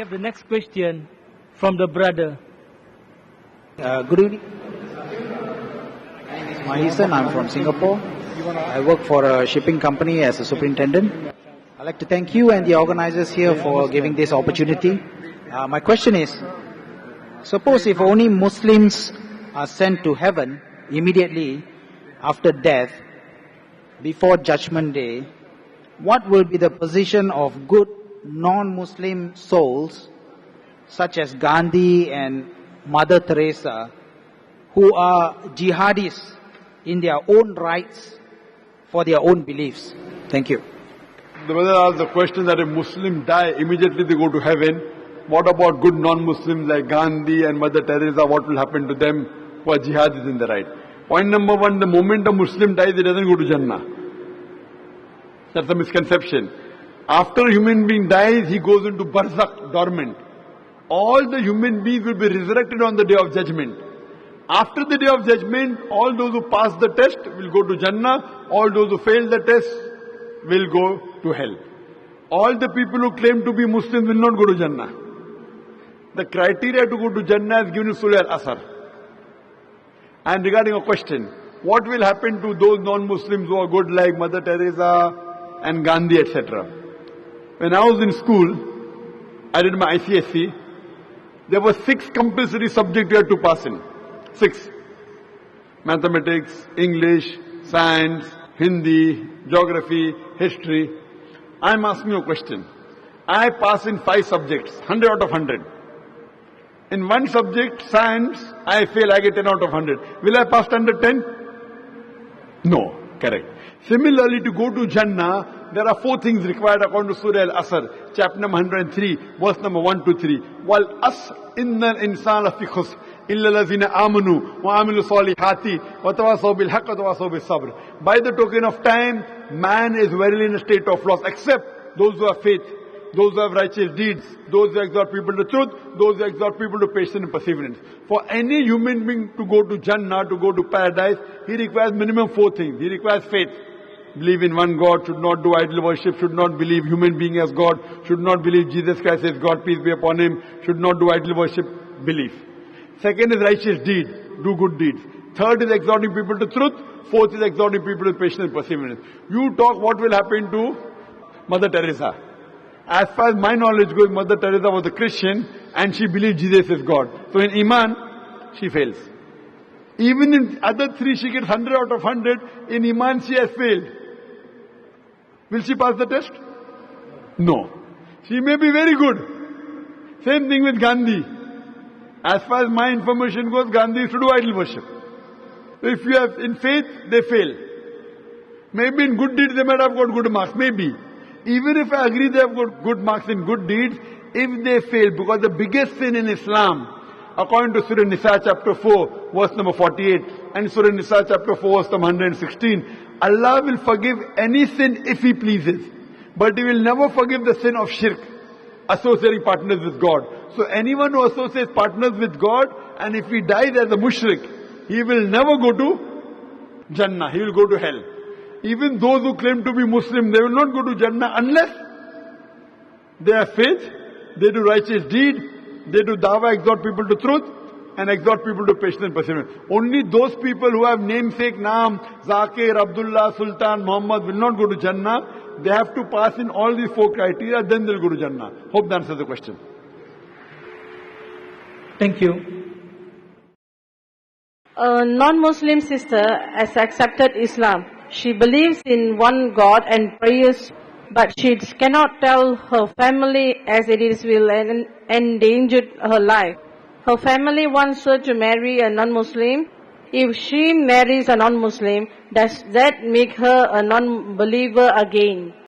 have the next question from the brother. Good evening. My name is Mahisan. I'm from Singapore. I work for a shipping company as a superintendent. I'd like to thank you and the organizers here for giving this opportunity. My question is, suppose if only Muslims are sent to heaven immediately after death, before Judgment Day, what will be the position of good non-Muslim souls such as Gandhi and Mother Teresa, who are jihadis in their own rights for their own beliefs? Thank you. The brother asked the question that if Muslims die, immediately they go to heaven. What about good non-Muslims like Gandhi and Mother Teresa? What will happen to them who are jihadis in the right? Point number one, the moment a Muslim dies, he doesn't go to Jannah. That's a misconception. After a human being dies, he goes into barzakh, dormant. All the human beings will be resurrected on the day of judgment. After the day of judgment, all those who pass the test will go to Jannah. All those who fail the test will go to hell. All the people who claim to be Muslims will not go to Jannah. The criteria to go to Jannah is given in Surah Al-Asr. And regarding a question, what will happen to those non-Muslims who are good like Mother Teresa and Gandhi, etc.? When I was in school, I did my ICSE. There were 6 compulsory subjects you had to pass in. 6. Mathematics, English, Science, Hindi, Geography, History. I am asking you a question. I pass in 5 subjects, 100 out of 100. In one subject, Science, I fail, I get 10 out of 100. Will I pass under 10? No, correct. Similarly, to go to Jannah, there are 4 things required according to Surah Al-Asr, chapter number 103, verse number 1 to 3. Wal as innal insana fi khusr illa allazina amanu wa amilu salihati wa tawasaw bil haqq wa tawasaw bis sabr. By the token of time, man is verily in a state of loss, except those who have faith, those who have righteous deeds, those who exhort people to truth, those who exhort people to patience and perseverance. For any human being to go to Jannah, to go to paradise, he requires minimum 4 things. He requires faith. Believe in one God, should not do idol worship, should not believe human being as God, should not believe Jesus Christ is God, peace be upon him, should not do idol worship, belief. Second is righteous deed, do good deeds. Third is exhorting people to truth. Fourth is exhorting people to patience and perseverance. You talk what will happen to Mother Teresa. As far as my knowledge goes, Mother Teresa was a Christian and she believed Jesus is God. So in Iman, she fails. Even in other 3 she gets 100 out of 100. In Iman she has failed. Will she pass the test? No. She may be very good. Same thing with Gandhi. As far as my information goes, Gandhi used to do idol worship. If you have in faith, they fail. Maybe in good deeds they might have got good marks. Maybe. Even if I agree they have got good marks in good deeds, if they fail, because the biggest sin in Islam, according to Surah Nisa chapter 4, verse number 48, and Surah Nisa chapter 4, verse number 116, Allah will forgive any sin if He pleases. But He will never forgive the sin of shirk, associating partners with God. So anyone who associates partners with God, and if he dies as a mushrik, he will never go to Jannah, he will go to hell. Even those who claim to be Muslim, they will not go to Jannah unless they have faith, they do righteous deed, they do dawah, exhort people to truth, and exhort people to patience and perseverance. Only those people who have namesake Naam, Zakir, Abdullah, Sultan, Muhammad will not go to Jannah. They have to pass in all these 4 criteria, then they'll go to Jannah. Hope that answers the question. Thank you. A non-Muslim sister has accepted Islam. She believes in one God and prays, but she cannot tell her family as it is will endanger her life. Her family wants her to marry a non-Muslim. If she marries a non-Muslim, does that make her a non-believer again?